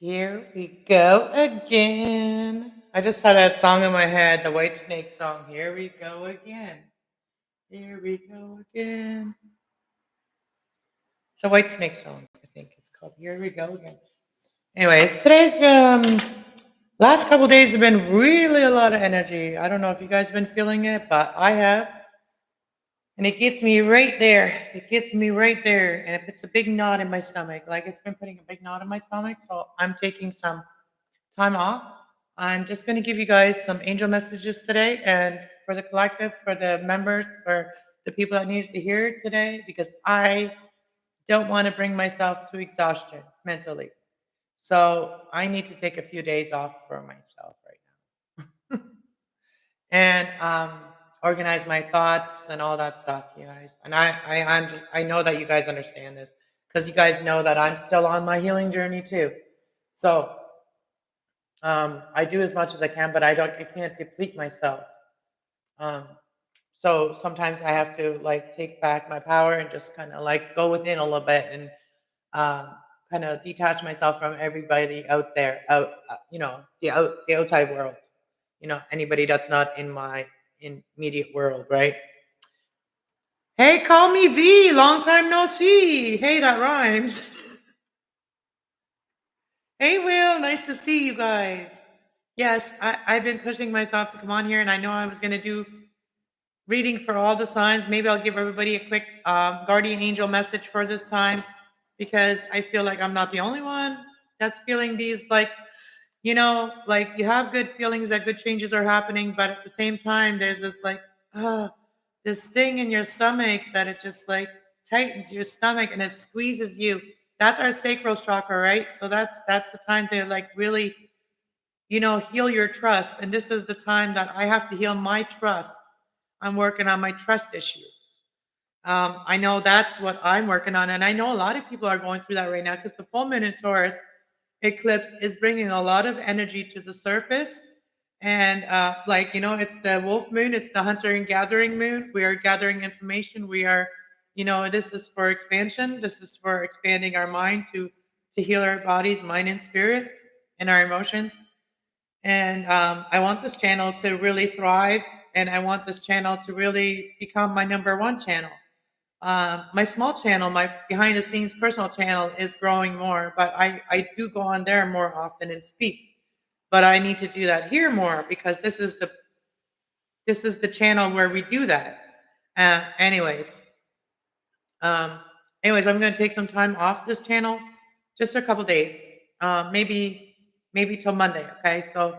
Here we go again. I just had that song in my head, the White Snake song. Here we go again. Here we go again. It's a White Snake song, I think it's called. Here we go again. Anyways, today's last couple days have been really a lot of energy. I don't know if you guys have been feeling it, but I have. And it gets me right there. It gets me right there. And it puts a big knot in my stomach. Like it's been putting a big knot in my stomach. So I'm taking some time off. I'm just going to give you guys some angel messages today and for the collective, for the members, for the people that needed to hear it today, because I don't want to bring myself to exhaustion mentally. So I need to take a few days off for myself right now and organize my thoughts and all that stuff, you guys. And I know that you guys understand this because you guys know that I'm still on my healing journey too. So I do as much as I can, but I can't deplete myself. Um, so sometimes I have to like take back my power and just kind of like go within a little bit and um, kind of detach myself from everybody out there, the outside world. Anybody that's not in my immediate world, right? Hey, call me V. Long time no see. Hey, that rhymes. Hey, Will. Nice to see you guys. Yes, I've been pushing myself to come on here, and I know I was going to do reading for all the signs. Maybe I'll give everybody a quick guardian angel message for this time because I feel like I'm not the only one that's feeling these, like, like you have good feelings that good changes are happening, but at the same time, there's this like, this thing in your stomach that it just like tightens your stomach and it squeezes you. That's our sacral chakra, right? So that's the time to like really, heal your trust. And this is the time that I have to heal my trust. I'm working on my trust issues. I know that's what I'm working on. And I know a lot of people are going through that right now because the full moon in Taurus eclipse is bringing a lot of energy to the surface. And it's the wolf moon, it's the hunter and gathering moon. We are gathering information. We are, this is for expansion. This is for expanding our mind to heal our bodies, mind, and spirit, and our emotions. And I want this channel to really thrive, and I want this channel to really become my number one channel. My small channel, my behind the scenes personal channel, is growing more, but I do go on there more often and speak. But I need to do that here more because this is the channel where we do that. Uh, anyways, um, I'm going to take some time off this channel, just a couple days, maybe till Monday. Okay, so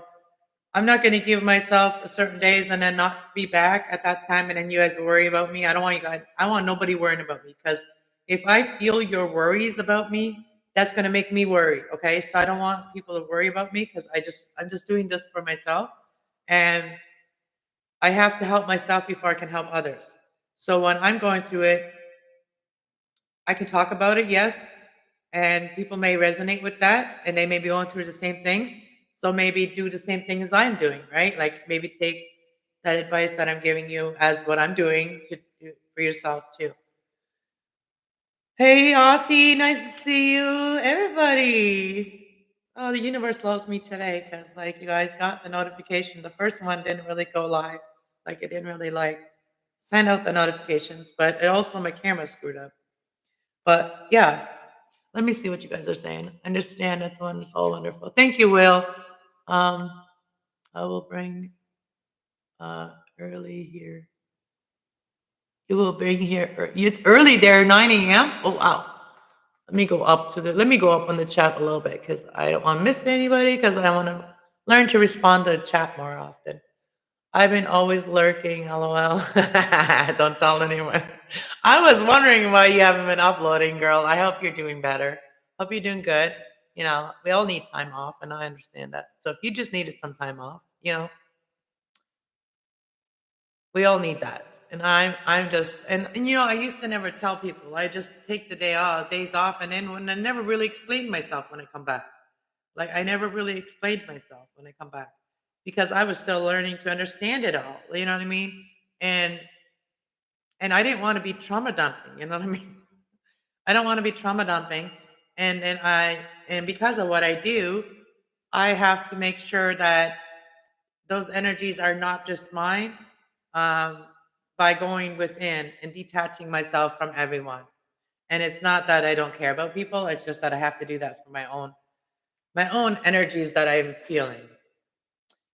I'm not going to give myself a certain days and then not be back at that time, and then you guys worry about me. I don't want you guys. I want nobody worrying about me because if I feel your worries about me, that's going to make me worry. Okay, so I don't want people to worry about me because I'm just doing this for myself, and I have to help myself before I can help others. So when I'm going through it, I can talk about it, yes, and people may resonate with that, and they may be going through the same things. So maybe do the same thing as I'm doing, right? Like maybe take that advice that I'm giving you as what I'm doing to do for yourself too. Hey, Aussie, nice to see you, everybody. Oh, the universe loves me today because, like, you guys got the notification. The first one didn't really go live, like, it didn't really like send out the notifications, but it also my camera screwed up. But yeah, let me see what you guys are saying. Understand that's wonderful, wonderful. Thank you, Will. Um, I will bring early here. You will bring here. It's early there, 9 a.m. Oh wow. Let me go up on the chat a little bit because I don't want to miss anybody because I want to learn to respond to the chat more often. I've been always lurking, lol. Don't tell anyone. I was wondering why you haven't been uploading, girl. I hope you're doing better. Hope you're doing good. We all need time off, and I understand that. So if you just needed some time off, we all need that. And I'm just and I used to never tell people. I just take the days off, and then when I never really explained myself when I come back. Like I never really explained myself when I come back because I was still learning to understand it all. You know what I mean? And I didn't want to be trauma dumping. You know what I mean? I don't want to be trauma dumping. And and because of what I do, I have to make sure that those energies are not just mine, um, by going within and detaching myself from everyone. And it's not that I don't care about people, it's just that I have to do that for my own energies that I'm feeling.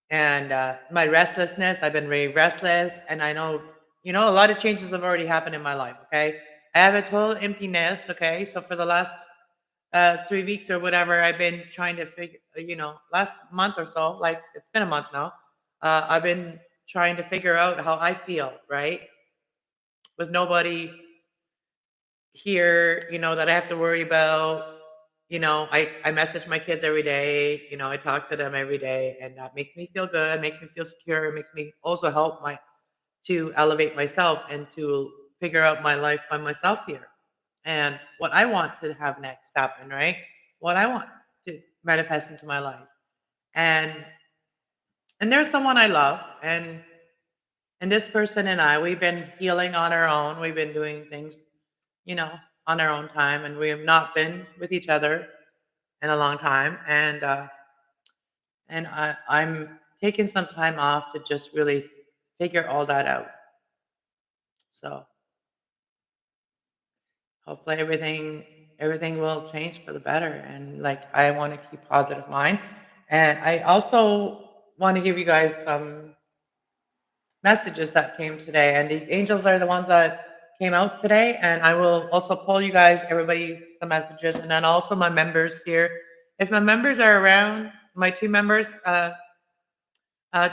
And my restlessness, I've been very restless, and I know, a lot of changes have already happened in my life. Okay, I have a total emptiness. Okay, so for the last 3 weeks or whatever, I've been trying to figure, last month or so, like it's been a month now. I've been trying to figure out how I feel, right? With nobody here, that I have to worry about. I message my kids every day, I talk to them every day, and that makes me feel good, makes me feel secure, makes me also help my to elevate myself and to figure out my life by myself here. And what I want to have next happen, right? What I want to manifest into my life. And there's someone I love, and this person and I, we've been healing on our own. We've been doing things, you know, on our own time, and we have not been with each other in a long time. And I'm taking some time off to just really figure all that out. So hopefully everything will change for the better. And like, I want to keep positive mind. And I also want to give you guys some messages that came today. And these angels are the ones that came out today. And I will also pull you guys, everybody, some messages. And then also my members here. If my members are around, my two members,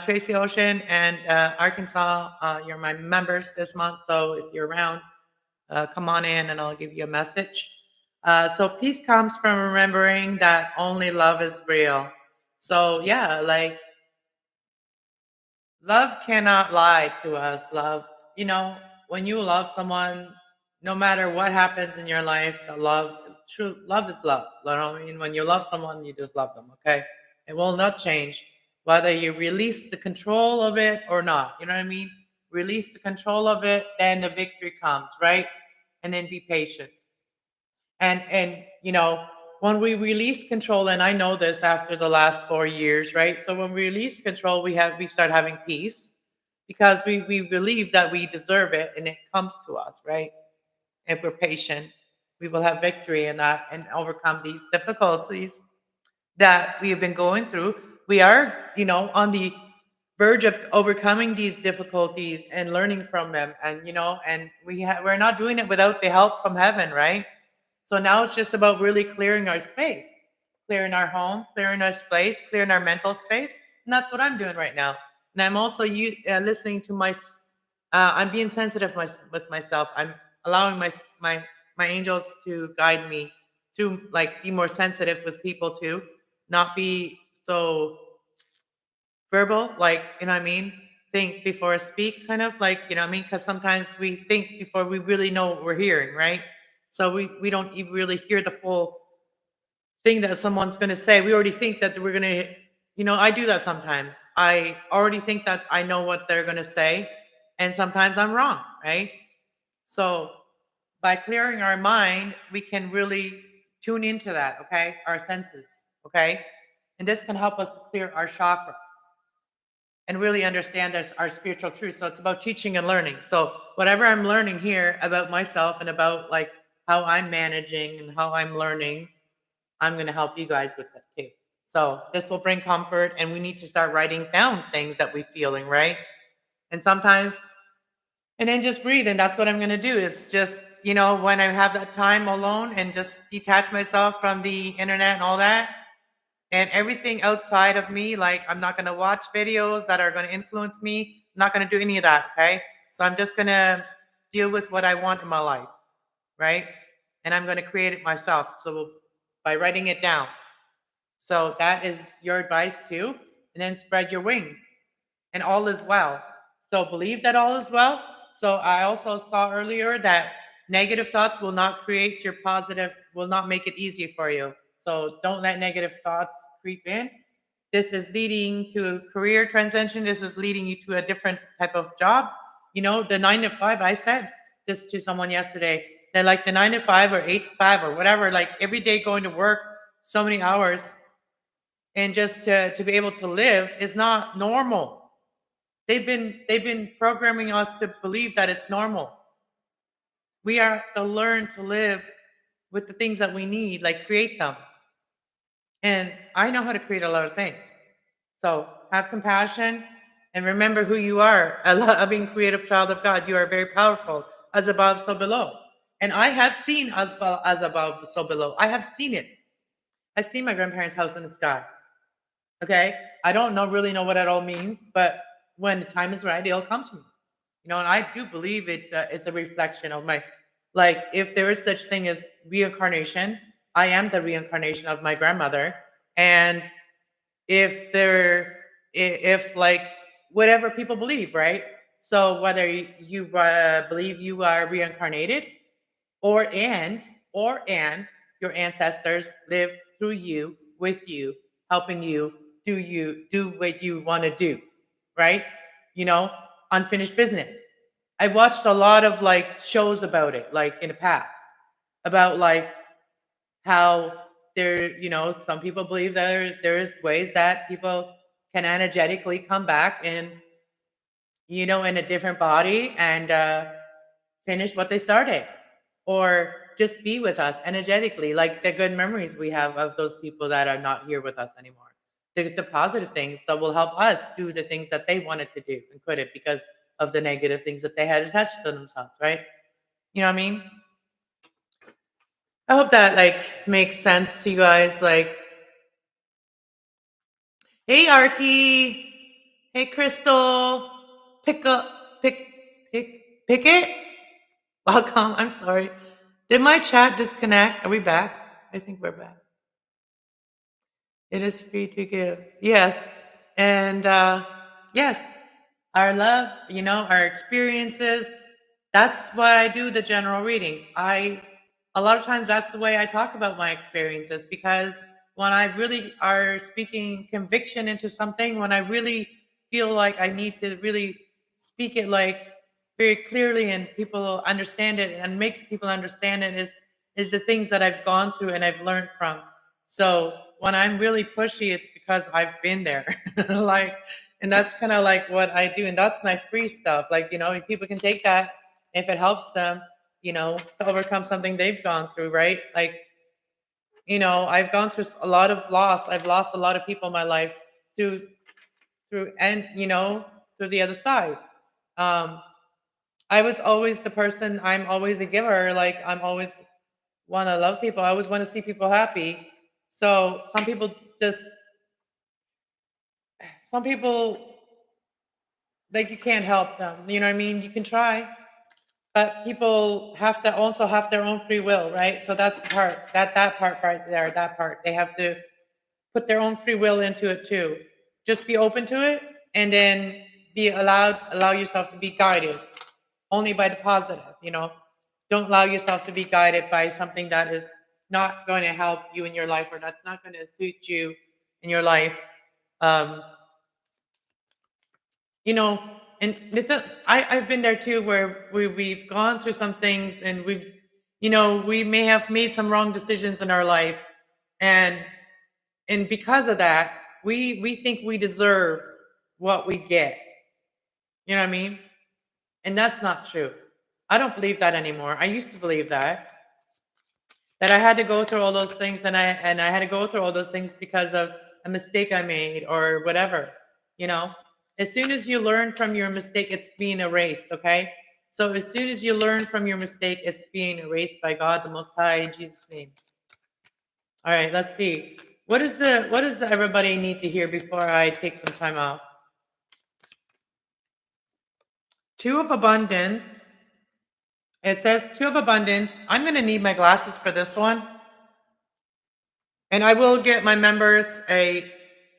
Tracy Ocean and Arkansas, you're my members this month. So if you're around, come on in and I'll give you a message. So peace comes from remembering that only love is real. So yeah, like, love cannot lie to us. Love, you know, when you love someone, no matter what happens in your life, the love, true love is love. You know what I mean? When you love someone, you just love them, okay? It will not change whether you release the control of it or not. You know what I mean? Release the control of it, then the victory comes, right? And then be patient. And when we release control, and I know this after the last 4 years, right? So when we release control, we start having peace because we believe that we deserve it and it comes to us, right? If we're patient, we will have victory in that and overcome these difficulties that we have been going through. We are, on the verge of overcoming these difficulties and learning from them. And we're not doing it without the help from heaven, right? So now it's just about really clearing our space, clearing our home, clearing our space, clearing our mental space. And that's what I'm doing right now. And I'm also listening to I'm being sensitive with myself. I'm allowing my angels to guide me to, like, be more sensitive with people too, not be so verbal, like, you know what I mean? Think before I speak, kind of like, you know what I mean? Because sometimes we think before we really know what we're hearing, right? So we don't even really hear the full thing that someone's going to say. We already think that we're going to, I do that sometimes. I already think that I know what they're going to say. And sometimes I'm wrong, right? So by clearing our mind, we can really tune into that, okay? Our senses, okay? And this can help us to clear our chakras and really understand our spiritual truth. So it's about teaching and learning. So whatever I'm learning here about myself and about, like, how I'm managing and how I'm learning, I'm going to help you guys with it too. So this will bring comfort, and we need to start writing down things that we're feeling, right? And sometimes, and then just breathe. And that's what I'm going to do is just, when I have that time alone and just detach myself from the internet and all that, and everything outside of me, like, I'm not going to watch videos that are going to influence me. I'm not going to do any of that. Okay. So I'm just going to deal with what I want in my life. Right. And I'm going to create it myself. So by writing it down. So that is your advice too. And then spread your wings and all is well. So believe that all is well. So I also saw earlier that negative thoughts will not create your positive, will not make it easy for you. So don't let negative thoughts creep in. This is leading to a career transition. This is leading you to a different type of job. The 9 to 5, I said this to someone yesterday. They're like the 9 to 5 or 8 to 5 or whatever, like every day going to work so many hours and just to be able to live is not normal. They've been programming us to believe that it's normal. We are to learn to live with the things that we need, like create them. And I know how to create a lot of things. So have compassion and remember who you are. A loving, creative child of God. You are very powerful, as above, so below. And I have seen as well as above, so below. I have seen it. I've seen my grandparents' house in the sky. Okay. I don't really know what it all means, but when the time is right, it'll come to me. And I do believe it's a reflection of my, like, if there is such thing as reincarnation, I am the reincarnation of my grandmother. And if there if like whatever people believe, right? So whether you believe you are reincarnated, or and your ancestors live through you, with you, helping you do what you want to do, right? you know Unfinished business. I've watched a lot of like shows about it, like in the past, about like how some people believe that there's ways that people can energetically come back in a different body and finish what they started, or just be with us energetically, like the good memories we have of those people that are not here with us anymore. The positive things that will help us do the things that they wanted to do and couldn't because of the negative things that they had attached to themselves, right? You know what I mean? I hope that like makes sense to you guys. Like, hey Arky, hey Crystal, pick up, pick it. Welcome. I'm sorry. Did my chat disconnect? Are we back? I think we're back. It is free to give. Yes. And yes, our love, our experiences. That's why I do the general readings. A lot of times that's the way I talk about my experiences, because when I really are speaking conviction into something, when I really feel like I need to really speak it like very clearly and people understand it and make people understand it, is the things that I've gone through and I've learned from. So when I'm really pushy, it's because I've been there. Like, and that's kind of like what I do. And that's my free stuff. Like, people can take that if it helps them, to overcome something they've gone through, right? Like, I've gone through a lot of loss. I've lost a lot of people in my life through the other side. Um, I was always the person, I'm always a giver. Like, I'm always want to love people. I always want to see people happy. So some people, like, you can't help them. You know what I mean? You can try, but people have to also have their own free will, right? So that's the part, that part right there, that part. They have to put their own free will into it too. Just be open to it, and then allow yourself to be guided only by the positive. Don't allow yourself to be guided by something that is not going to help you in your life, or that's not going to suit you in your life. Um, and I've been there too, where we've gone through some things, and we may have made some wrong decisions in our life, and because of that, we think we deserve what we get. You know what I mean? And that's not true. I don't believe that anymore. I used to believe that I had to go through all those things, and I had to go through all those things because of a mistake I made or whatever. You know, as soon as you learn from your mistake, it's being erased. Okay, so as soon as you learn from your mistake, it's being erased by God the Most High, in Jesus' name. All right, let's see. What does everybody need to hear before I take some time off? Two of Abundance. It says Two of Abundance. I'm going to need my glasses for this one. And I will get my members a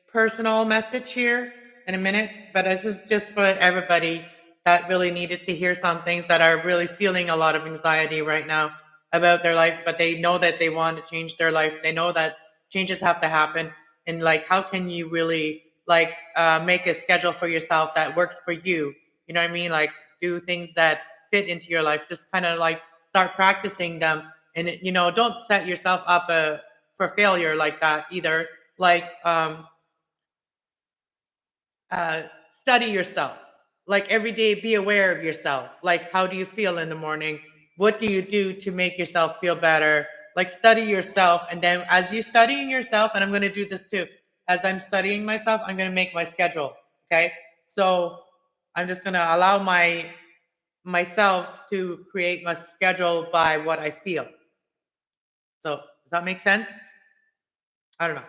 personal message here in a minute, but this is just for everybody that really needed to hear some things, that are really feeling a lot of anxiety right now about their life, but they know that they want to change their life. They know that changes have to happen. And like, how can you really make a schedule for yourself that works for you? You know what I mean? Like, do things that fit into your life. Just kind of like start practicing them. And don't set yourself up for failure like that either. Like study yourself. Like every day, be aware of yourself. Like, how do you feel in the morning? What do you do to make yourself feel better? Like, study yourself. And then, as you studying yourself, and I'm going to do this too, as I'm studying myself, I'm going to make my schedule. Okay. So, I'm just going to allow myself to create my schedule by what I feel. So, does that make sense? I don't know.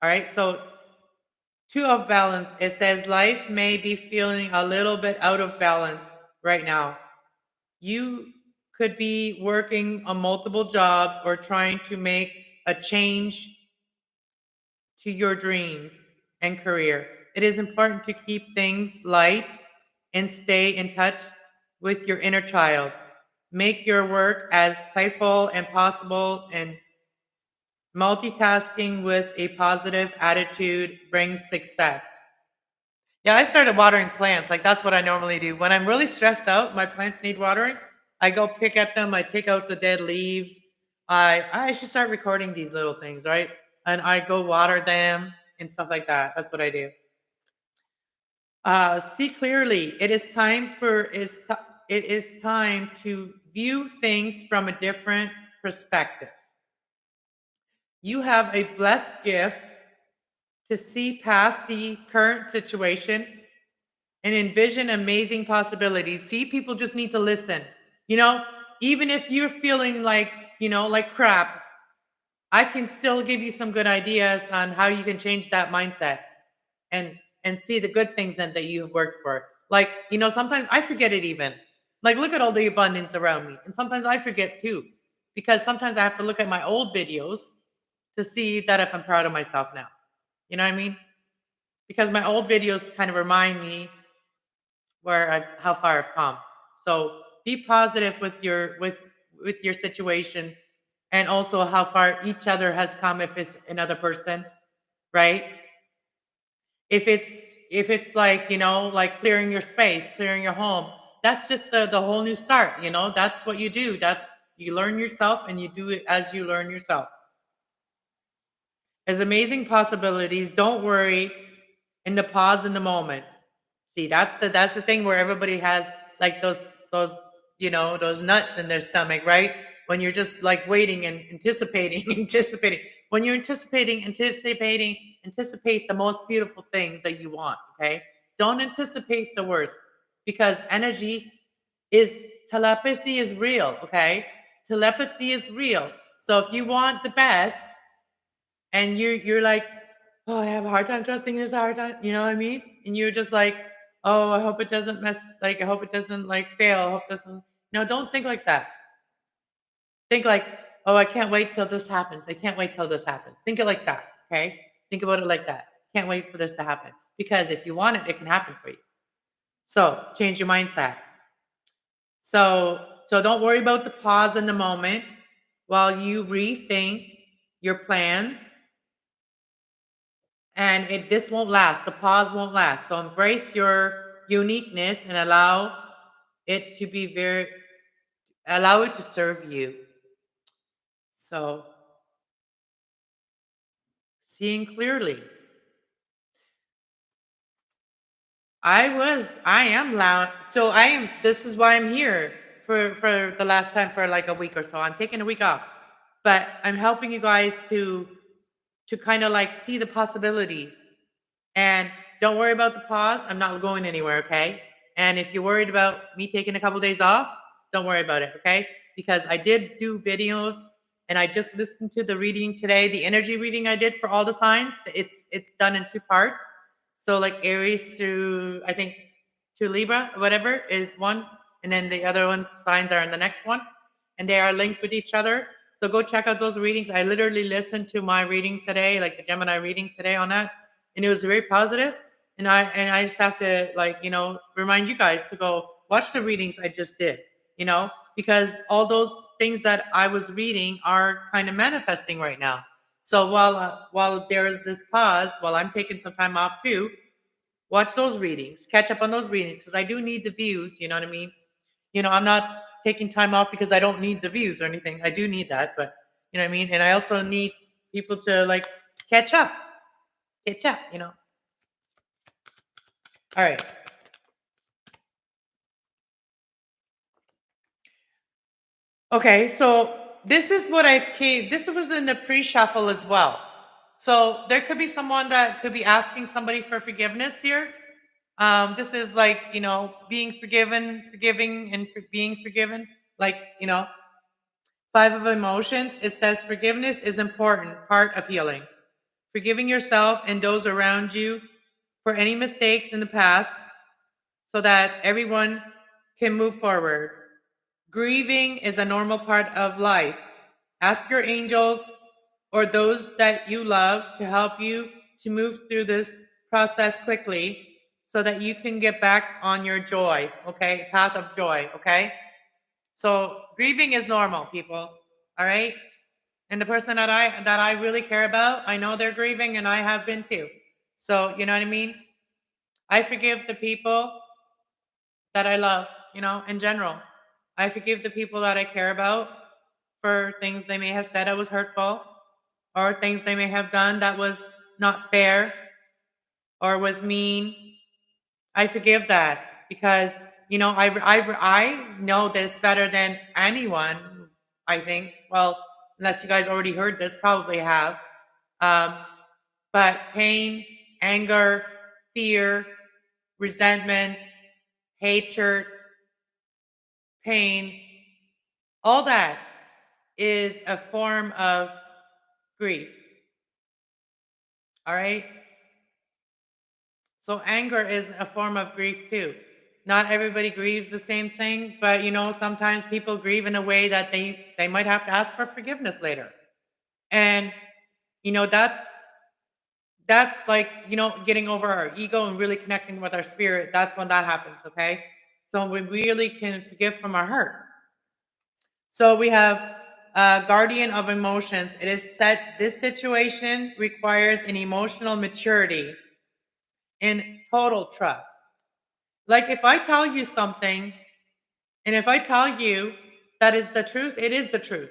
All right. So, two of balance. It says life may be feeling a little bit out of balance right now. You could be working on multiple jobs or trying to make a change to your dreams and career. It is important to keep things light and stay in touch with your inner child. Make your work as playful and possible, and multitasking with a positive attitude brings success. Yeah, I started watering plants. Like that's what I normally do. When I'm really stressed out, my plants need watering. I go pick at them. I take out the dead leaves. I should start recording these little things, right? And I go water them and stuff like that. That's what I do. See clearly. It is time to view things from a different perspective. You have a blessed gift to see past the current situation and envision amazing possibilities. See, people just need to listen. You know, even if you're feeling like, like crap, I can still give you some good ideas on how you can change that mindset and see the good things that you've worked for. Like, sometimes I forget it even. Like, look at all the abundance around me. And sometimes I forget too, because sometimes I have to look at my old videos to see that if I'm proud of myself now. You know what I mean? Because my old videos kind of remind me how far I've come. So be positive with your situation, and also how far each other has come if it's another person, right? If it's like, like clearing your space, clearing your home, that's just the whole new start. That's what you do. That's You learn yourself and you do it as you learn yourself. As amazing possibilities, don't worry, in the pause in the moment. See, that's the thing where everybody has like those those nuts in their stomach, right? When you're just like waiting and anticipating, anticipating. When you're anticipating, anticipate the most beautiful things that you want. Okay, don't anticipate the worst, because energy is telepathy is real. Okay, telepathy is real. So if you want the best, and you're like, oh, I have a hard time trusting this hard time, you know what I mean? And you're just like, oh, I hope it doesn't I hope it doesn't like fail. I hope it doesn't. No, don't think like that. Think like, oh, I can't wait till this happens. I can't wait till this happens. Think it like that. Okay. Think about it like that. Can't wait for this to happen. Because if you want it, it can happen for you. So change your mindset. So don't worry about the pause in the moment while you rethink your plans. And this won't last. The pause won't last. So embrace your uniqueness and it to be allow it to serve you. So seeing clearly. I am loud. So this is why I'm here for the last time for like a week or so. I'm taking a week off, but I'm helping you guys to kind of like see the possibilities. And don't worry about the pause. I'm not going anywhere, okay? And if you're worried about me taking a couple days off, don't worry about it, okay? Because I did do videos and I just listened to the reading today, the energy reading I did for all the signs. It's done in two parts. So like Aries to, I think, to Libra, whatever, is one, and then the other one signs are in the next one, and they are linked with each other. So go check out those readings. I literally listened to my reading today, like the Gemini reading today on that, and it was very positive. And I just have to like, remind you guys to go watch the readings I just did, because all those things that I was reading are kind of manifesting right now. So while there is this pause, while I'm taking some time off too, watch those readings, catch up on those readings, because I do need the views. You know what I mean? I'm not taking time off because I don't need the views or anything. I do need that, but you know what I mean? And I also need people to like catch up, All right. Okay, so this is what I came. This was in the pre-shuffle as well. So there could be someone that could be asking somebody for forgiveness here. This is like, being forgiven, forgiving, and being forgiven. Like, Five of Emotions. It says forgiveness is important part of healing. Forgiving yourself and those around you for any mistakes in the past so that everyone can move forward. Grieving is a normal part of life. Ask your angels or those that you love to help you to move through this process quickly so that you can get back on your joy, okay? Path of joy, okay? So grieving is normal, people, all right? And the person that I really care about, I know they're grieving and I have been too. So, you know what I mean? I forgive the people that I love, in general. I forgive the people that I care about for things they may have said that was hurtful or things they may have done that was not fair or was mean. I forgive that because, I know this better than anyone, I think. Well, unless you guys already heard this, probably have. Um, but pain, anger, fear, resentment, hatred, pain, all that is a form of grief. All right? So anger is a form of grief too. Not everybody grieves the same thing, but sometimes people grieve in a way that they might have to ask for forgiveness later. And that's like, getting over our ego and really connecting with our spirit. That's when that happens, okay? So we really can forgive from our heart. So we have guardian of emotions. It is said this situation requires an emotional maturity and total trust. Like if I tell you something, and if I tell you that is the truth, it is the truth.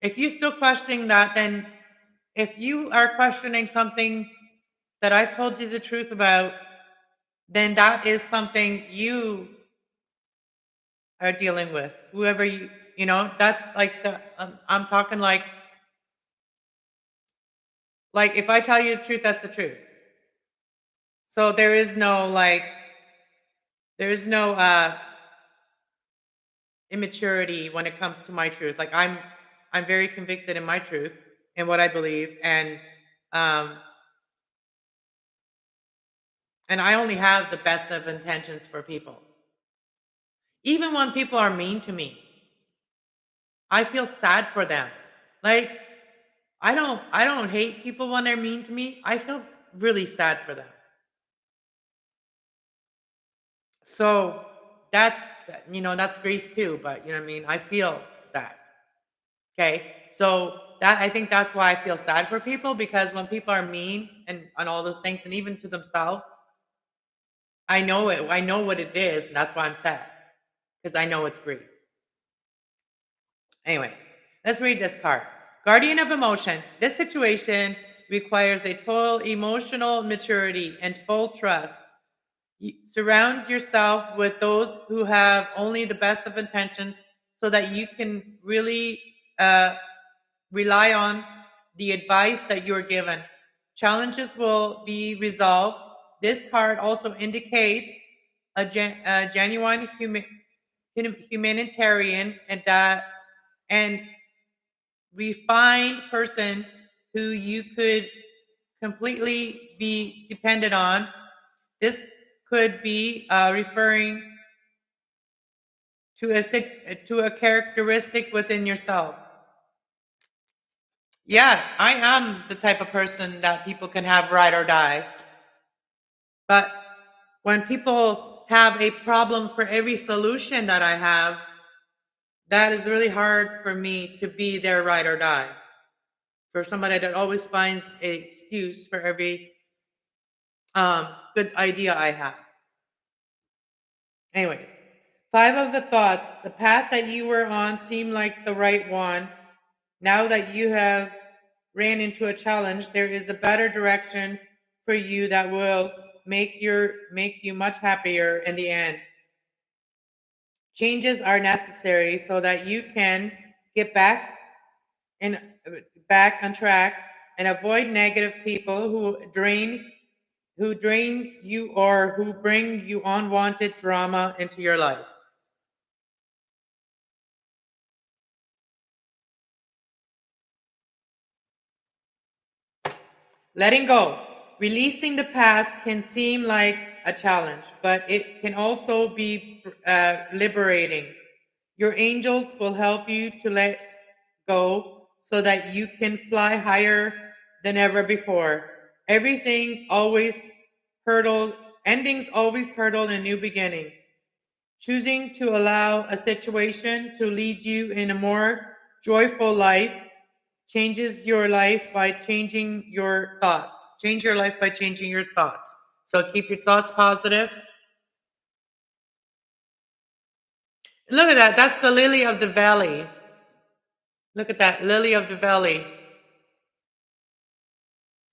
If you still questioning that, then if you are questioning something that I've told you the truth about, then that is something you are dealing with. Whoever that's like I'm talking like if I tell you the truth, that's the truth. So there is no immaturity when it comes to my truth. Like I'm very convicted in my truth and what I believe, um and I only have the best of intentions for people. Even when people are mean to me, I feel sad for them. Like I don't hate people when they're mean to me. I feel really sad for them. So that's grief too, but you know what I mean? I feel that. Okay. So I think that's why I feel sad for people, because when people are mean and all those things, and even to themselves, I know it. I know what it is, and that's why I'm sad. Because I know it's grief. Anyways, let's read this card. Guardian of emotion. This situation requires a total emotional maturity and full trust. Surround yourself with those who have only the best of intentions so that you can really rely on the advice that you're given. Challenges will be resolved. This card also indicates a genuine humanitarian and refined person who you could completely be dependent on. This could be referring to a characteristic within yourself. Yeah, I am the type of person that people can have ride or die. But when people have a problem for every solution that I have, that is really hard for me to be their ride or die. For somebody that always finds an excuse for every good idea I have. Anyway, five of the thoughts. The path that you were on seemed like the right one. Now that you have ran into a challenge, there is a better direction for you that will make you much happier in the end. Changes are necessary so that you can get and back on track and avoid negative people who drain you or who bring you unwanted drama into your life. Letting go. Releasing the past can seem like a challenge, but it can also be liberating. Your angels will help you to let go so that you can fly higher than ever before. Everything always hurdle, endings always hurdle a new beginning. Choosing to allow a situation to lead you in a more joyful life changes your life by changing your thoughts. Change your life by changing your thoughts. So keep your thoughts positive. Look at that. That's the lily of the valley. Look at that, lily of the valley.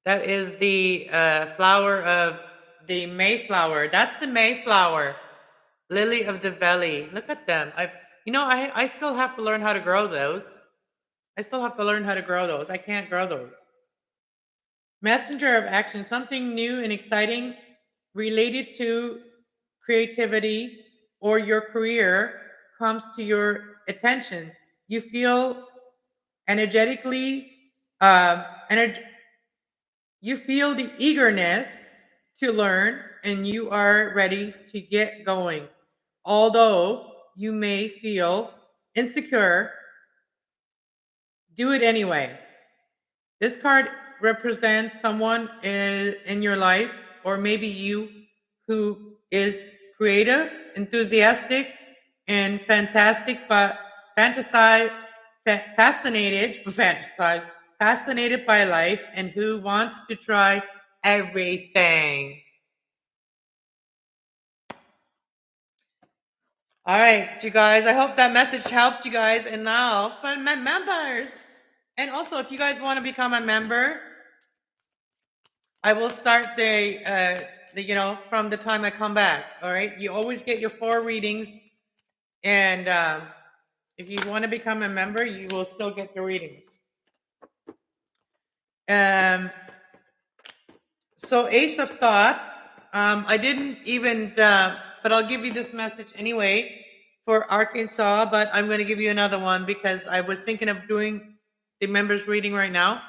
That is the flower of the Mayflower. That's the Mayflower, lily of the valley. Look at them. I still have to learn how to grow those. I still have to learn how to grow those. I can't grow those. Messenger of action, something new and exciting related to creativity or your career comes to your attention. You feel energetically, uh, ener- you feel the eagerness to learn and you are ready to get going. Although you may feel insecure, do it anyway. This card represents someone in your life, or maybe you, who is creative, enthusiastic, and fantastic, but fascinated by life, and who wants to try everything. All right, you guys, I hope that message helped you guys. And now for my members. And also, if you guys want to become a member, I will start from the time I come back. All right. You always get your 4 readings. And if you want to become a member, you will still get the readings. So Ace of Thoughts, I didn't even, but I'll give you this message anyway for Arkansas, but I'm going to give you another one because I was thinking of doing the members reading right now,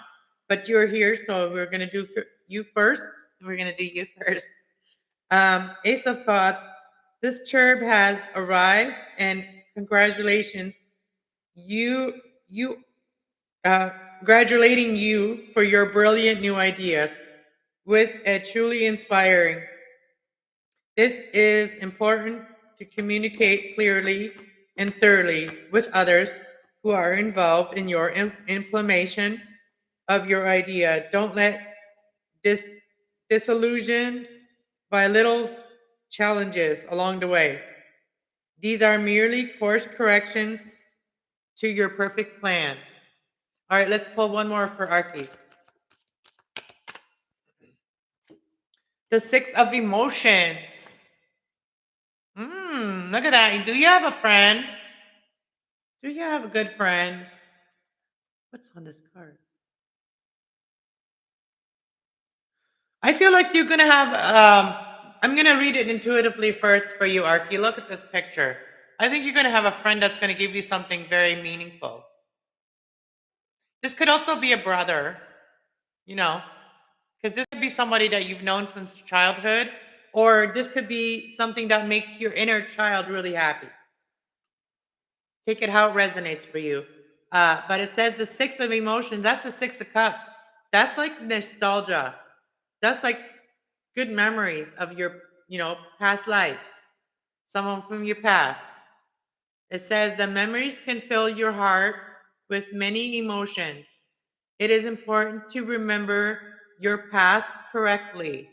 but you're here, so we're going to do you first. We're going to do you first. Ace of Thoughts, this cherub has arrived, and congratulations. You congratulating you for your brilliant new ideas with a truly inspiring. This is important to communicate clearly and thoroughly with others who are involved in your implementation of your idea. Don't let this disillusioned by little challenges along the way. These are merely course corrections to your perfect plan. All right, let's pull one more for Archie. The 6 of Emotions. Look at that. Do you have a friend? Do you have a good friend? What's on this card? I feel like you're going to have, I'm going to read it intuitively first for you, Archie. Look at this picture. I think you're going to have a friend that's going to give you something very meaningful. This could also be a brother, because this could be somebody that you've known from childhood, or this could be something that makes your inner child really happy. Take it how it resonates for you. But it says the 6 of Emotions. That's the 6 of Cups. That's like nostalgia. That's like good memories of your, past life. Someone from your past. It says the memories can fill your heart with many emotions. It is important to remember your past correctly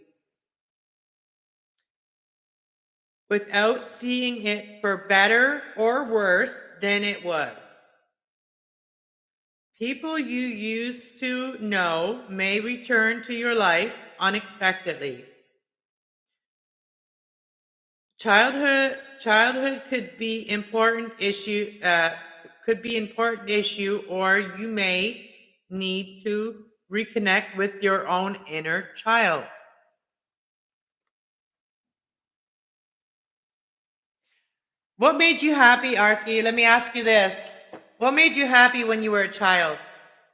without seeing it for better or worse than it was. People you used to know may return to your life unexpectedly. Childhood could be important issue, or you may need to reconnect with your own inner child. What made you happy, Arki? Let me ask you this. What made you happy when you were a child?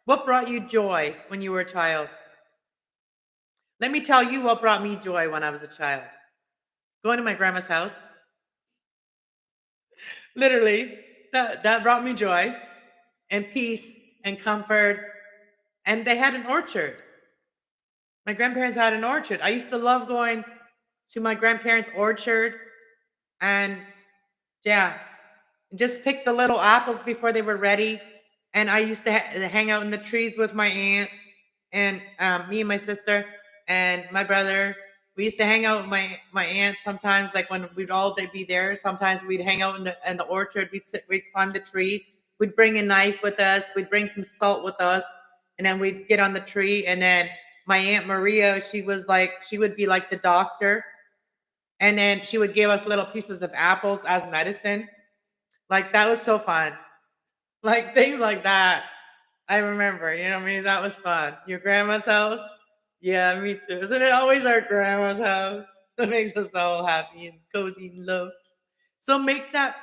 What brought you joy when you were a child? Let me tell you what brought me joy when I was a child. Going to my grandma's house. Literally, that brought me joy and peace and comfort. And they had an orchard. My grandparents had an orchard. I used to love going to my grandparents' orchard and yeah, just pick the little apples before they were ready. And I used to hang out in the trees with my aunt and me and my sister and my brother. We used to hang out with my aunt sometimes, like when we'd all be there. Sometimes we'd hang out in the orchard. We'd climb the tree. We'd bring a knife with us. We'd bring some salt with us, and then we'd get on the tree. And then my aunt Maria, she would be like the doctor, and then she would give us little pieces of apples as medicine. Like that was so fun. Like things like that. I remember, you know what I mean? That was fun. Your grandma's house? Yeah, me too. Isn't it always our grandma's house? That makes us all happy and cozy and loved. So make that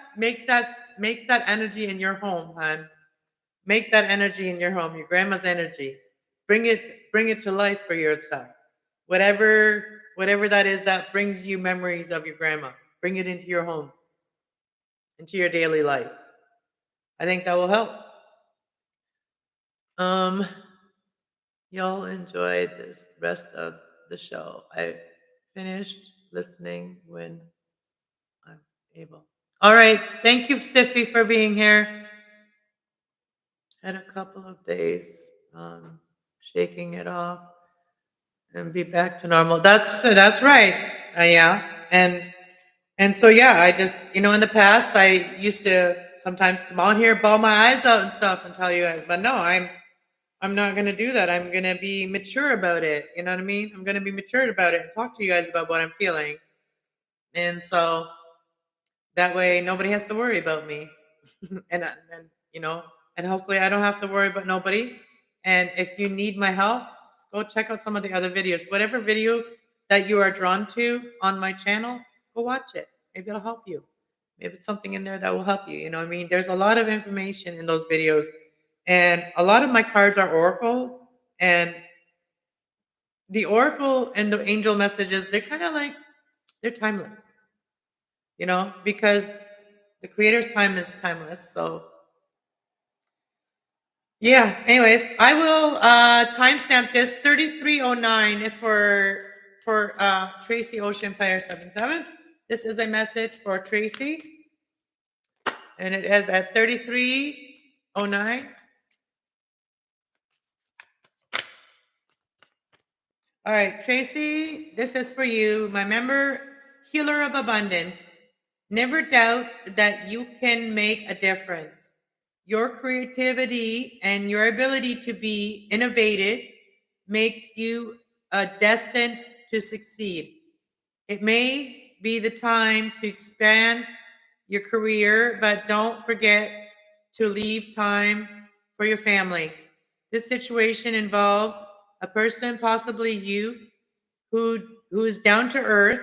energy in your home, hon. Make that energy in your home, your grandma's energy. Bring it to life for yourself. Whatever that is that brings you memories of your grandma. Bring it into your home, into your daily life. I think that will help. Um, Y'all enjoyed this rest of the show. I finished listening when I'm able. All right. Thank you, Stiffy, for being here. Had a couple of days shaking it off and be back to normal. That's right. Yeah. And so yeah, I just in the past I used to sometimes come on here, bawl my eyes out and stuff and tell you guys, but no, I'm not going to do that. I'm going to be mature about it. You know what I mean? I'm going to be mature about it and talk to you guys about what I'm feeling. And so that way nobody has to worry about me. and and hopefully I don't have to worry about nobody. And if you need my help, just go check out some of the other videos. Whatever video that you are drawn to on my channel, go watch it. Maybe it'll help you. Maybe it's something in there that will help you. You know what I mean? There's a lot of information in those videos. And a lot of my cards are oracle, and the oracle and the angel messages, they're kind of like they're timeless, because the creator's time is timeless. So yeah, anyways, I will timestamp this 3309 for Tracy Ocean Fire 77. This is a message for Tracy, and it is at 3309. All right, Tracy, this is for you, my member, healer of abundance. Never doubt that you can make a difference. Your creativity and your ability to be innovative make you destined to succeed. It may be the time to expand your career, but don't forget to leave time for your family. This situation involves a person, possibly you, who is down to earth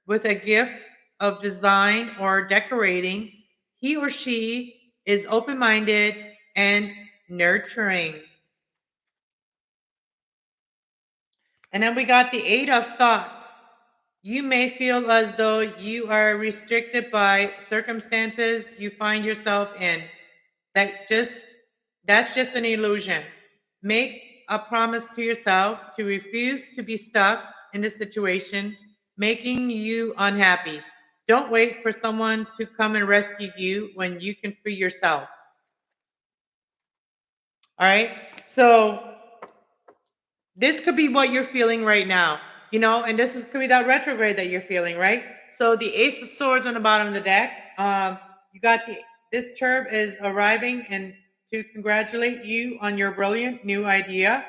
with a gift of design or decorating. He or she is open-minded and nurturing. And then we got the 8 of thoughts. You may feel as though you are restricted by circumstances you find yourself in. That's just an illusion. Make a promise to yourself to refuse to be stuck in the situation making you unhappy. Don't wait for someone to come and rescue you when you can free yourself. All right? So this could be what you're feeling right now, and could be that retrograde that you're feeling, right? So the Ace of Swords on the bottom of the deck. You got this cherub is arriving, and to congratulate you on your brilliant new idea,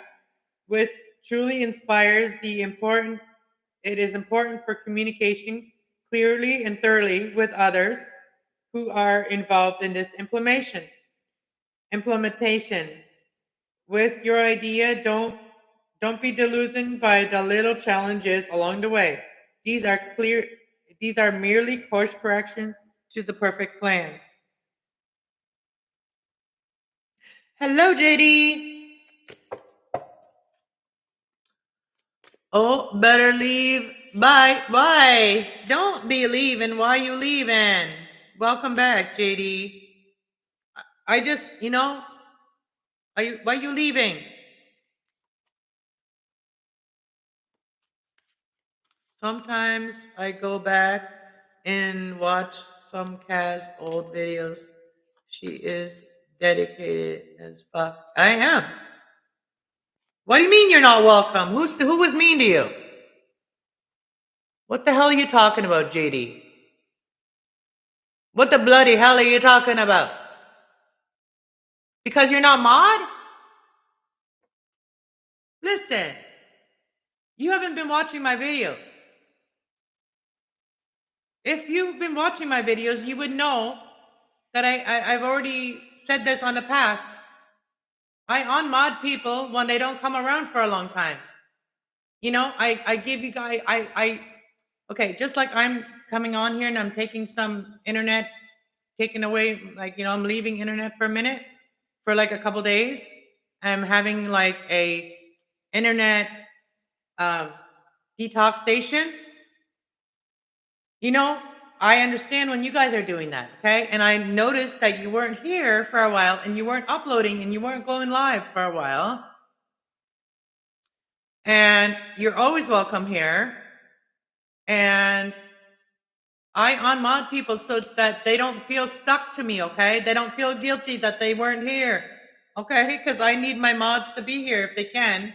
which truly inspires the important. It is important for communication clearly and thoroughly with others who are involved in this implementation. With your idea, don't be delusioned by the little challenges along the way. These are clear. These are merely course corrections to the perfect plan. Hello, JD. Oh, better leave. Bye. Why? Don't be leaving. Why you leaving? Welcome back, JD. I just, why you leaving? Sometimes I go back and watch some Cass old videos. She is dedicated as fuck. I am. What do you mean you're not welcome? Who was mean to you? What the hell are you talking about, JD? What the bloody hell are you talking about? Because you're not mod? Listen, you haven't been watching my videos. If you've been watching my videos, you would know that I've already said this on the past. I unmod people when they don't come around for a long time. I give you guys, okay, just like I'm coming on here and I'm taking some internet, taking away, like, I'm leaving internet for a minute, for like a couple days. I'm having like a internet detox station. I understand when you guys are doing that, okay? And I noticed that you weren't here for a while and you weren't uploading and you weren't going live for a while. And you're always welcome here. And I unmod people so that they don't feel stuck to me, okay? They don't feel guilty that they weren't here, okay? Because I need my mods to be here if they can.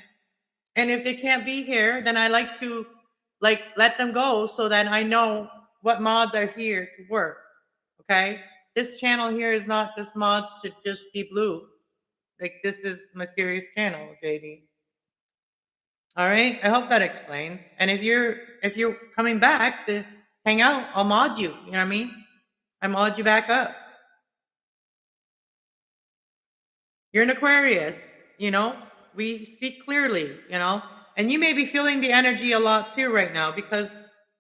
And if they can't be here, then I like to let them go so that I know what mods are here to work, okay? This channel here is not just mods to just be blue. Like, this is my serious channel, JD. All right, I hope that explains. And if you're coming back to hang out, I'll mod you. You know what I mean? I mod you back up. You're an Aquarius, we speak clearly, and you may be feeling the energy a lot too right now, because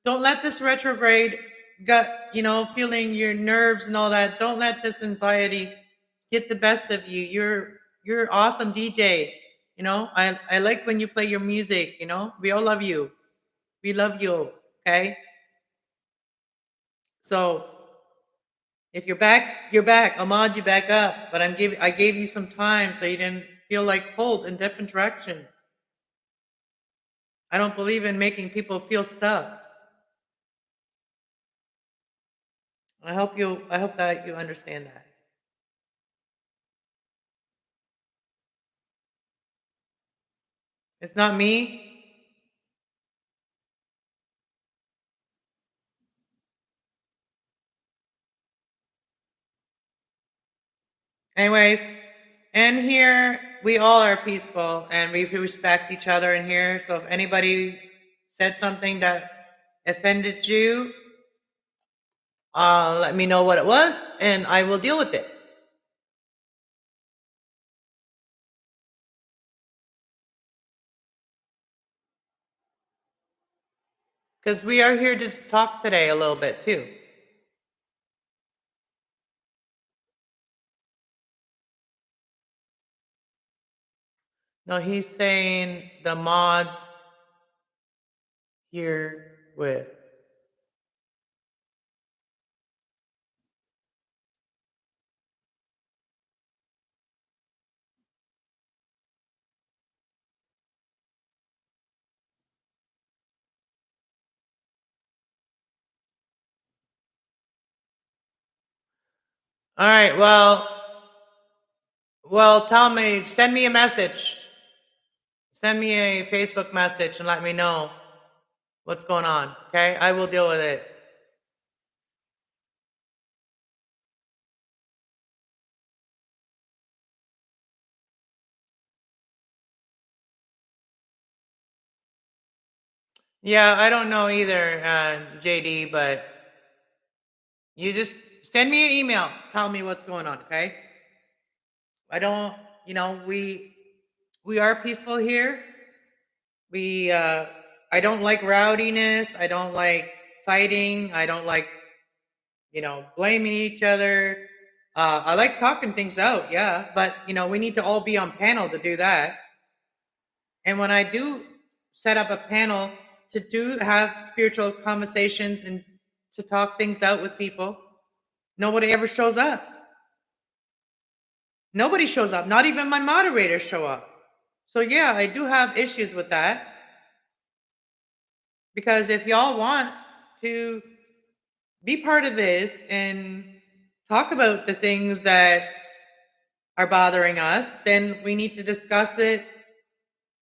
don't let this retrograde gut, feeling your nerves and all that. Don't let this anxiety get the best of you. You're awesome DJ. I like when you play your music, we all love you. We love you. Okay. So if you're back, you're back. I'll mod you back up. But I gave you some time so you didn't feel like pulled in different directions. I don't believe in making people feel stuck. I hope that you understand that. It's not me. Anyways, and here we all are peaceful and we respect each other in here. So if anybody said something that offended you, let me know what it was and I will deal with it. Because we are here to talk today a little bit too. No, he's saying the mods here with. All right, well, tell me, send me a message. Send me a Facebook message and let me know what's going on, okay? I will deal with it. Yeah, I don't know either, JD, but you just send me an email. Tell me what's going on, okay? I don't, we are peaceful here. I don't like rowdiness. I don't like fighting. I don't like, blaming each other. I like talking things out, yeah, but we need to all be on panel to do that. And when I do set up a panel to do have spiritual conversations and to talk things out with people, nobody ever shows up. Nobody shows up. Not even my moderators show up. So yeah, I do have issues with that. Because if y'all want to be part of this and talk about the things that are bothering us, then we need to discuss it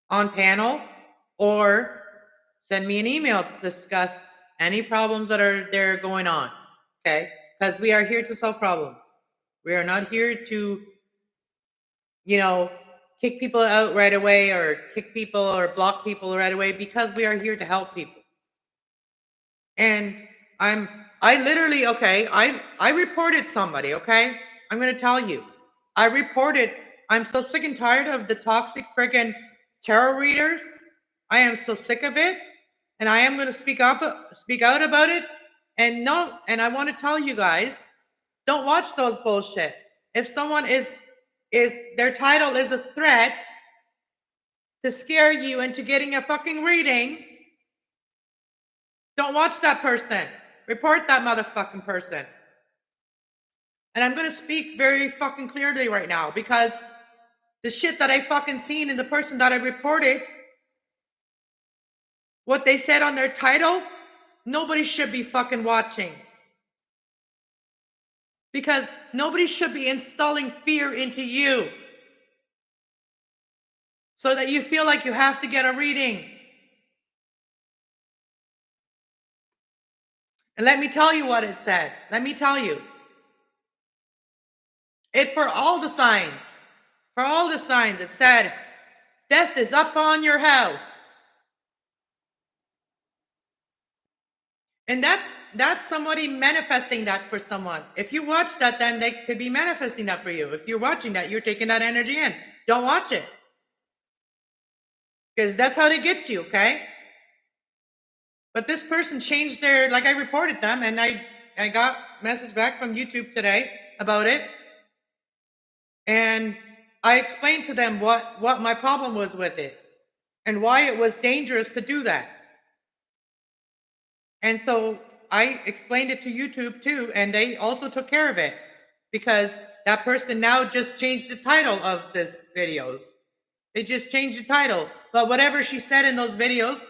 on panel or send me an email to discuss any problems that are there going on. Okay? Because we are here to solve problems. We are not here to, kick people out right away or kick people or block people right away, because we are here to help people. And I literally, okay, I reported somebody, okay? I'm going to tell you. I'm so sick and tired of the toxic friggin' tarot readers. I am so sick of it. And I am going to speak out about it. And I want to tell you guys, don't watch those bullshit. If someone is their title is a threat to scare you into getting a fucking reading, don't watch that person. Report that motherfucking person. And I'm going to speak very fucking clearly right now, because the shit that I fucking seen in the person that I reported, what they said on their title, nobody should be fucking watching. Because nobody should be installing fear into you so that you feel like you have to get a reading. And let me tell you what it said. Let me tell you. For all the signs, it said, death is up on your house. And that's somebody manifesting that for someone. If you watch that, then they could be manifesting that for you. If you're watching that, you're taking that energy in. Don't watch it. Because that's how they get you, okay? But this person changed like I reported them, and I got message back from YouTube today about it. And I explained to them what my problem was with it and why it was dangerous to do that. And so I explained it to YouTube too, and they also took care of it, because that person now just changed the title of this videos. They just changed the title. But whatever she said in those videos,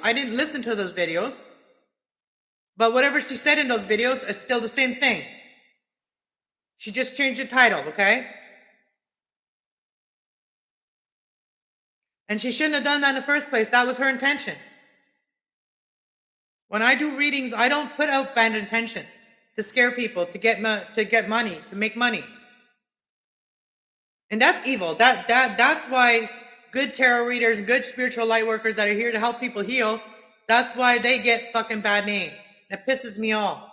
I didn't listen to those videos. But whatever she said in those videos is still the same thing. She just changed the title, okay? And she shouldn't have done that in the first place. That was her intention. When I do readings, I don't put out bad intentions to scare people, to get money, to make money. And that's evil. That's why good tarot readers, good spiritual light workers that are here to help people heal, that's why they get fucking bad name. That pisses me off.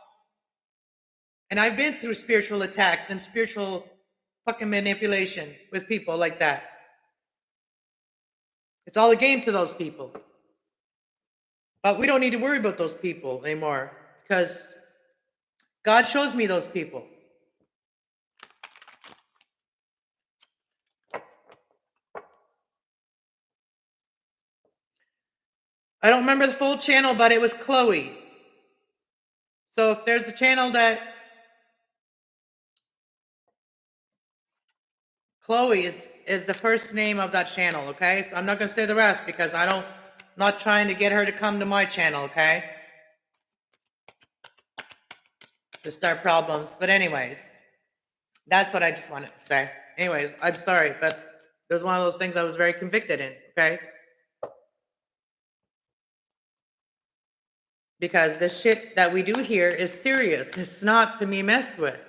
And I've been through spiritual attacks and spiritual fucking manipulation with people like that. It's all a game to those people. But we don't need to worry about those people anymore, because God shows me those people. I don't remember the full channel, but it was Chloe. So if there's a channel that Chloe is the first name of that channel, okay? So I'm not going to say the rest, because I'm not trying to get her to come to my channel, okay? To start problems. But anyways, that's what I just wanted to say. Anyways, I'm sorry, but it was one of those things I was very convicted in, okay? Because the shit that we do here is serious. It's not to be messed with.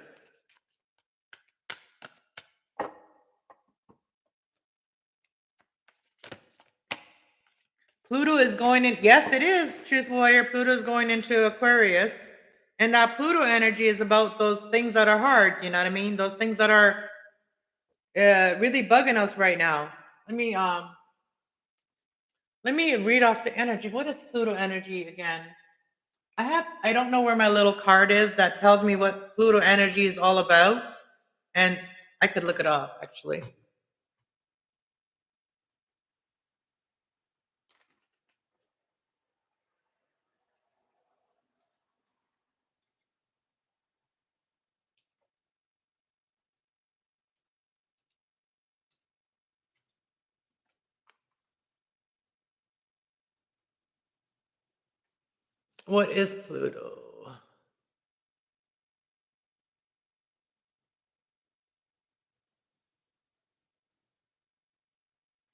Pluto is going in. Yes, it is, Truth Warrior. Pluto is going into Aquarius. And that Pluto energy is about those things that are hard. You know what I mean? Those things that are really bugging us right now. Let me read off the energy. What is Pluto energy again? I don't know where my little card is that tells me what Pluto energy is all about. And I could look it up actually. What is Pluto?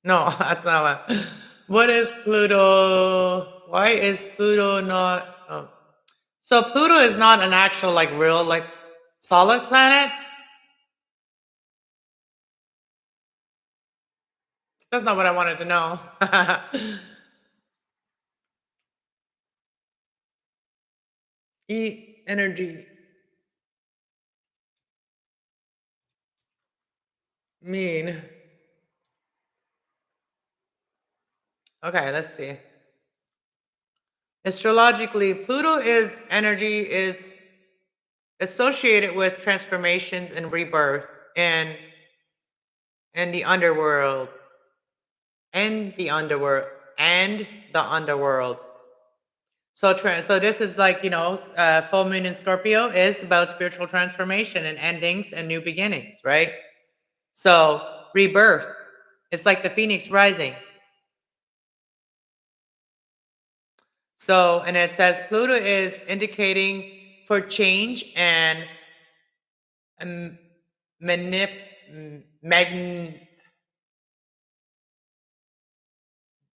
No, that's not what. What is Pluto? Why is Pluto not? Oh. So Pluto is not an actual, like, real, like, solid planet. That's not what I wanted to know. Energy. Mean. Okay, let's see. Astrologically, Pluto is energy is associated with transformations and rebirth and the underworld and the underworld and the underworld. So this is like, full moon in Scorpio is about spiritual transformation and endings and new beginnings, right? So rebirth, it's like the phoenix rising. So, and it says Pluto is indicating for change and um, manip,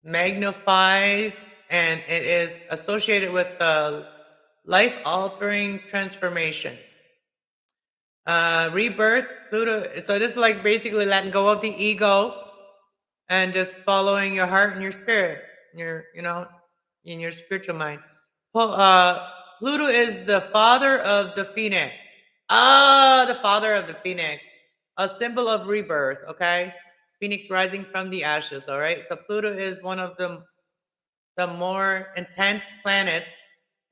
magnifies, and it is associated with life-altering transformations. Rebirth, Pluto. So this is like basically letting go of the ego and just following your heart and your spirit, in your spiritual mind. Pluto is the father of the phoenix. Ah, the father of the phoenix, a symbol of rebirth. Okay, phoenix rising from the ashes. All right. So Pluto is one of the more intense planets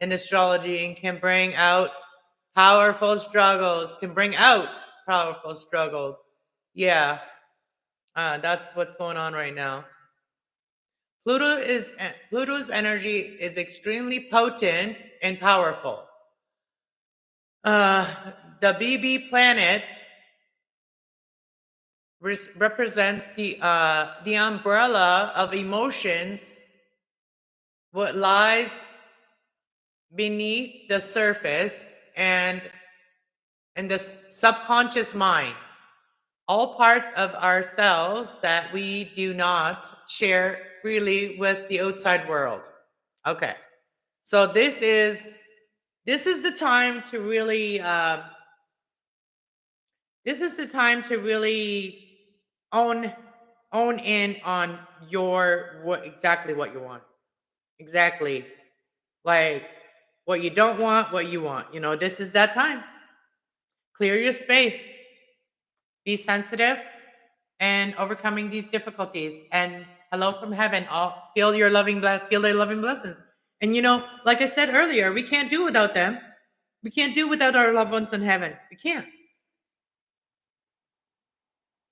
in astrology and can bring out powerful struggles. Yeah, that's what's going on right now. Pluto's energy is extremely potent and powerful. The BB planet represents the umbrella of emotions, what lies beneath the surface and the subconscious mind, all parts of ourselves that we do not share freely with the outside world. Okay, so this is the time to really own in on exactly what you want, exactly, like what you don't want, what you want. This is that time. Clear your space, be sensitive, and overcoming these difficulties. And hello from heaven. I'll feel their loving blessings. And like I said earlier, we can't do without them. We can't do without our loved ones in heaven. We can't.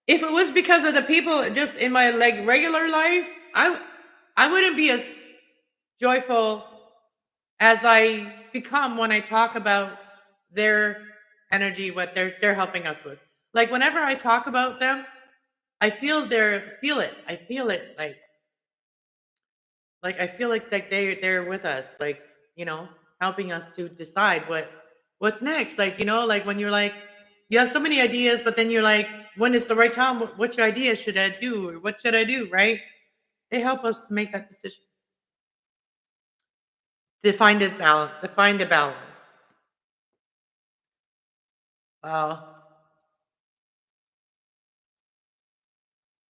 If it was because of the people just in my like regular life, I wouldn't be as joyful as I become when I talk about their energy, what they're helping us with. Like whenever I talk about them, I feel it. I feel it like I feel like they're with us, like, helping us to decide what's next. Like, like when you're like you have so many ideas, but then you're like, when is the right time? Which idea should I do? Or what should I do? Right? They help us to make that decision. Define the balance. Define the balance. Wow.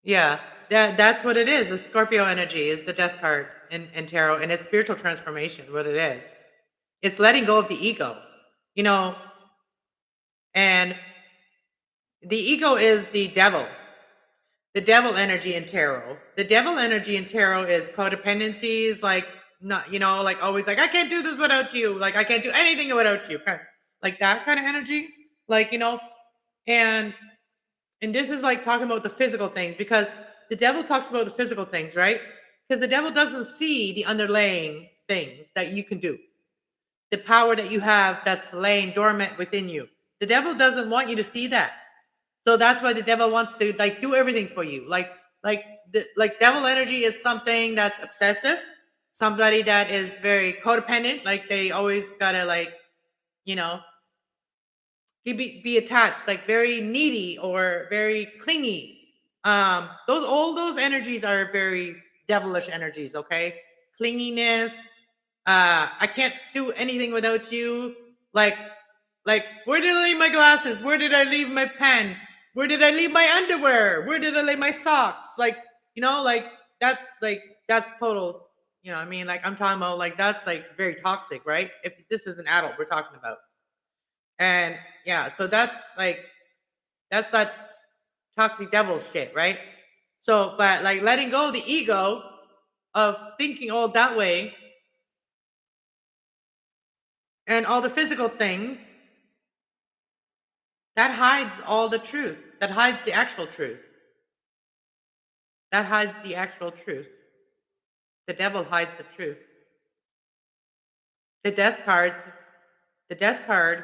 Yeah, that's what it is. The Scorpio energy is the death card. in tarot, and it's spiritual transformation, what it is. It's letting go of the ego, you know, and the ego is the devil energy in tarot. The devil energy in tarot is codependency, is like, not, like always like, I can't do this without you. Like, I can't do anything without you. Like that kind of energy. Like, and this is like talking about the physical things, because the devil talks about the physical things, right? Because the devil doesn't see the underlying things that you can do, the power that you have that's laying dormant within you. The devil doesn't want you to see that. So that's why the devil wants to like do everything for you. Like devil energy is something that's obsessive, somebody that is very codependent, like they always gotta like, you know, be attached, like very needy or very clingy. Those all those energies are very devilish energies, okay? Clinginess, I can't do anything without you. Like, where did I leave my glasses? Where did I leave my pen? Where did I leave my underwear? Where did I leave my socks? Like that's total, what I mean? Like I'm talking about like that's like very toxic, right? If this is an adult we're talking about. And yeah, so that's that toxic devil shit, right? So, but like letting go of the ego of thinking all that way and all the physical things, that hides all the truth. That hides the actual truth. That hides the actual truth. The devil hides the truth. The death cards, the death card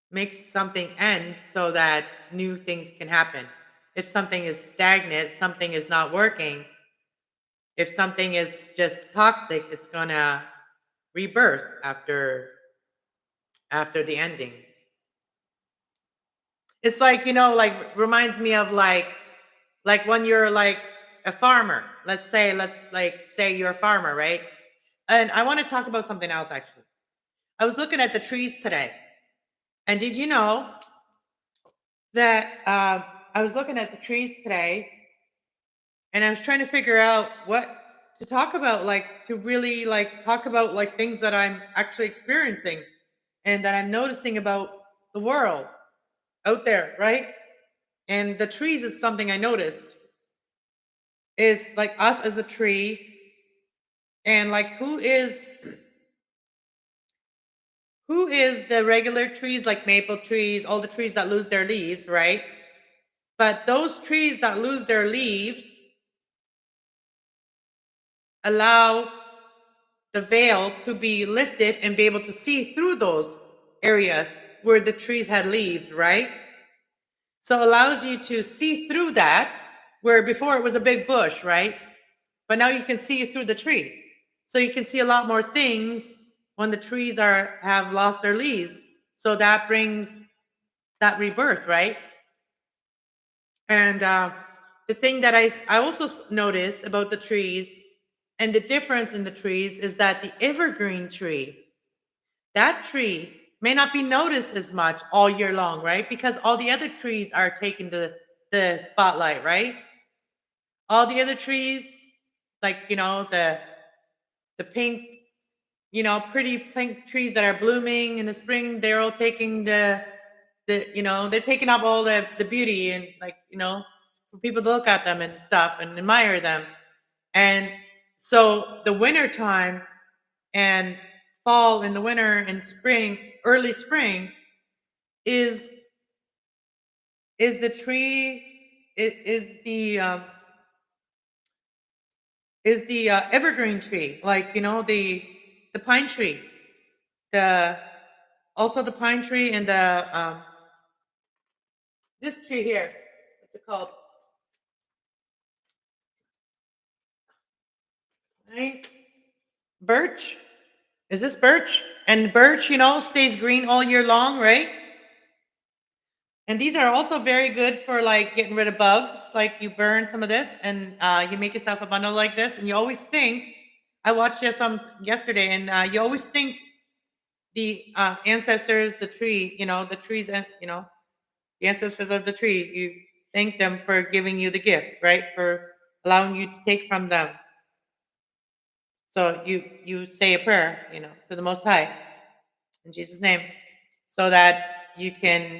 makes something end so that new things can happen. If something is stagnant, something is not working. If something is just toxic, it's gonna rebirth after the ending. It's like, like reminds me of like when you're like a farmer. Let's say you're a farmer, right? And I want to talk about something else actually. I was looking at the trees today. And did you know that I was looking at the trees today and I was trying to figure out what to talk about, like to really like talk about like things that I'm actually experiencing and that I'm noticing about the world out there, right? And the trees is something I noticed is like us as a tree, and like who is the regular trees like maple trees, all the trees that lose their leaves, right? But those trees that lose their leaves allow the veil to be lifted and be able to see through those areas where the trees had leaves, right? So it allows you to see through that, where before it was a big bush, right? But now you can see through the tree. So you can see a lot more things when the trees have lost their leaves. So that brings that rebirth, right? And the thing that I also noticed about the trees and the difference in the trees is that the evergreen tree, that tree may not be noticed as much all year long, right? Because all the other trees are taking the spotlight, right? All the other trees, like, the pink, pretty pink trees that are blooming in the spring, they're all taking they're taking up all the beauty and like, for people to look at them and stuff and admire them. And so the winter time and fall in the winter and spring, early spring is the tree is the evergreen tree, like, the pine tree, the also the pine tree and the this tree here, what's it called? Right? Birch. Is this birch? And birch, stays green all year long, right? And these are also very good for like getting rid of bugs. Like you burn some of this and you make yourself a bundle like this. And you always think, I watched just some yesterday, and you always think the ancestors, the tree, the trees, and the ancestors of the tree, you thank them for giving you the gift, right? For allowing you to take from them. So you say a prayer, to the Most High in Jesus' name, so that you can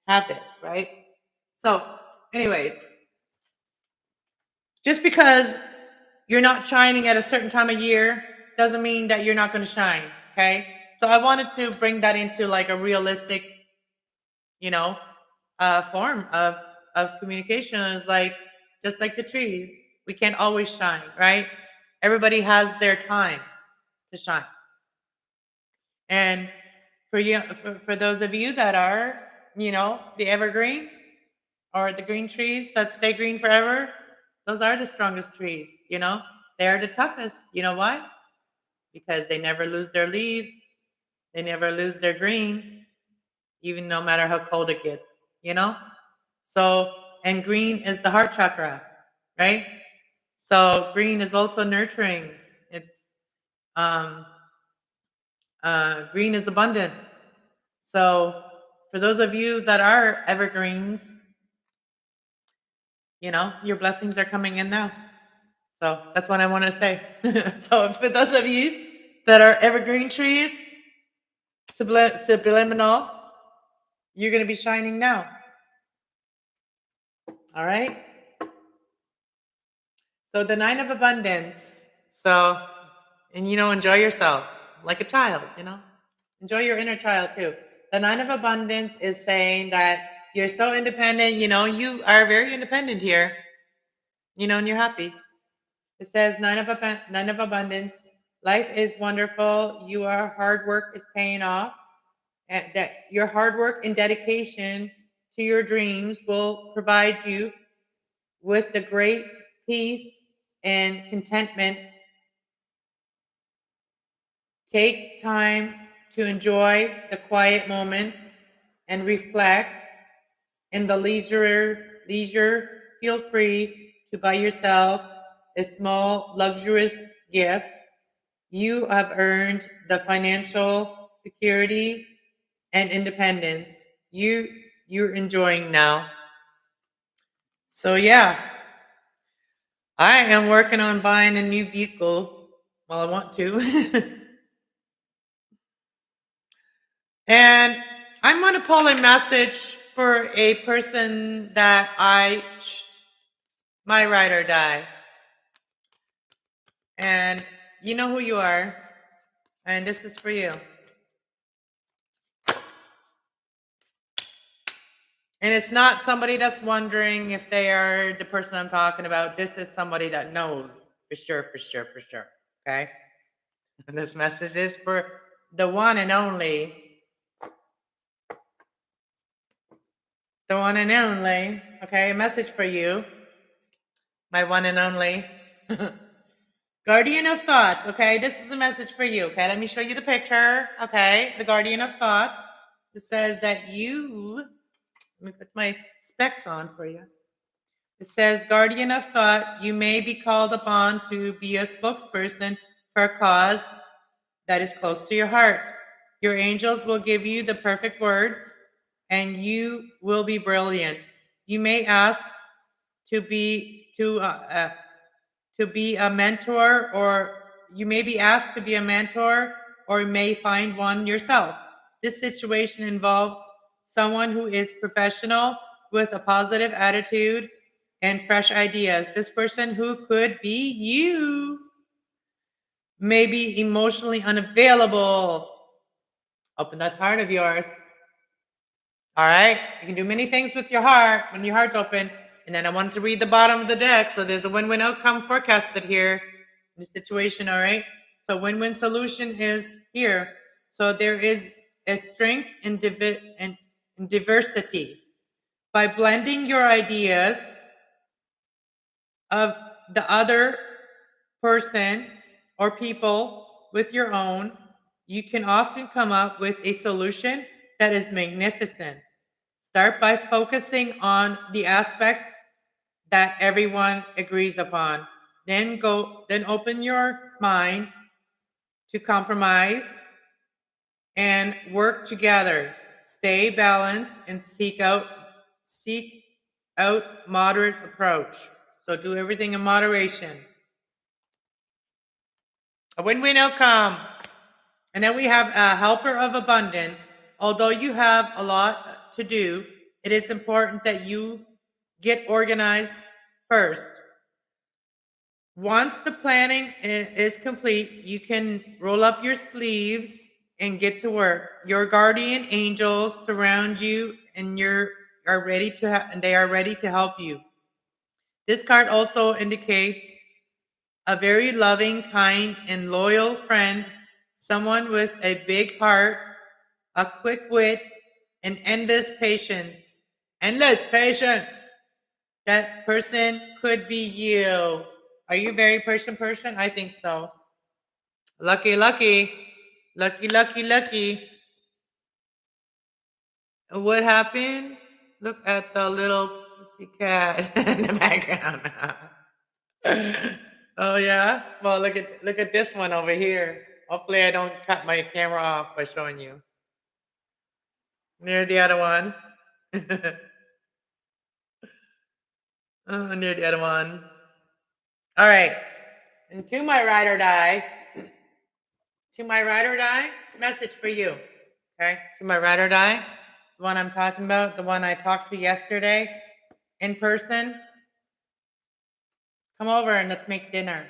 have this, right? So, anyways, just because you're not shining at a certain time of year doesn't mean that you're not going to shine, okay? So I wanted to bring that into like a realistic, form of communication. Is like, just like the trees, we can't always shine, right? Everybody has their time to shine. And for you, for those of you that are, the evergreen or the green trees that stay green forever, those are the strongest trees, they're the toughest. You know why? Because they never lose their leaves, they never lose their green, even no matter how cold it gets. So, and green is the heart chakra, right? So green is also nurturing. It's green is abundance. So for those of you that are evergreens, your blessings are coming in now. So that's what I want to say. So for those of you that are evergreen trees, subliminal, you're going to be shining now. All right. So the Nine of Abundance. So, and enjoy yourself like a child, enjoy your inner child too. The Nine of Abundance is saying that you're so independent, you are very independent here, and you're happy. It says Nine of Abundance. Life is wonderful. Your hard work is paying off. And that your hard work and dedication to your dreams will provide you with the great peace and contentment. Take time to enjoy the quiet moments and reflect. In the leisure, feel free to buy yourself a small, luxurious gift. You have earned the financial security and independence you're enjoying now. So yeah, I am working on buying a new vehicle. Well, I want to. And I'm going to pull a message for a person that my ride or die. And you know who you are. And this is for you. And it's not somebody that's wondering if they are the person I'm talking about. This is somebody that knows for sure. Okay? And this message is for the one and only. The one and only. Okay, a message for you. My one and only. Guardian of thoughts. Okay, this is a message for you. Okay, let me show you the picture. Okay, the guardian of thoughts. It says that you, let me put my specs on for you. It says, guardian of thought, you may be called upon to be a spokesperson for a cause that is close to your heart. Your angels will give you the perfect words and you will be brilliant. You may ask to be a mentor, or you may be asked to be a mentor, or may find one yourself. This situation involves someone who is professional with a positive attitude and fresh ideas. This person, who could be you, may be emotionally unavailable. Open that heart of yours. All right. You can do many things with your heart when your heart's open. And then I wanted to read the bottom of the deck. So there's a win-win outcome forecasted here in the situation. All right. So win-win solution is here. So there is a strength in diversity. By blending your ideas of the other person or people with your own, you can often come up with a solution that is magnificent. Start by focusing on the aspects that everyone agrees upon. Then open your mind to compromise and work together. Stay balanced and seek out moderate approach. So do everything in moderation. A win-win outcome. And then we have a helper of abundance. Although you have a lot to do, it is important that you get organized first. Once the planning is complete, you can roll up your sleeves and get to work. Your guardian angels surround you, and are ready to and they are ready to help you. This card also indicates a very loving, kind, and loyal friend, someone with a big heart, a quick wit, and endless patience. Endless patience. That person could be you. Are you a very patient person? I think so. Lucky, lucky. Lucky, lucky, lucky. What happened? Look at the little pussy cat in the background. Oh yeah? Well, look at this one over here. Hopefully I don't cut my camera off by showing you. Near the other one. Oh, near the other one. All right. And to my ride or die, message for you. Okay? To my ride or die, the one I'm talking about, the one I talked to yesterday in person. Come over and let's make dinner.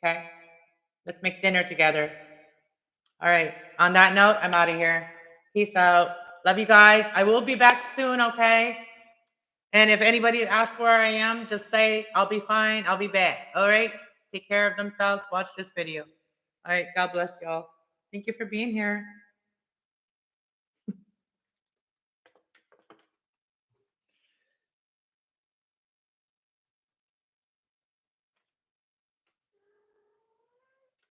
Okay? Let's make dinner together. All right. On that note, I'm out of here. Peace out. Love you guys. I will be back soon, okay? And if anybody asks where I am, just say, I'll be fine. I'll be back. All right? Take care of themselves. Watch this video. All right. God bless y'all. Thank you for being here.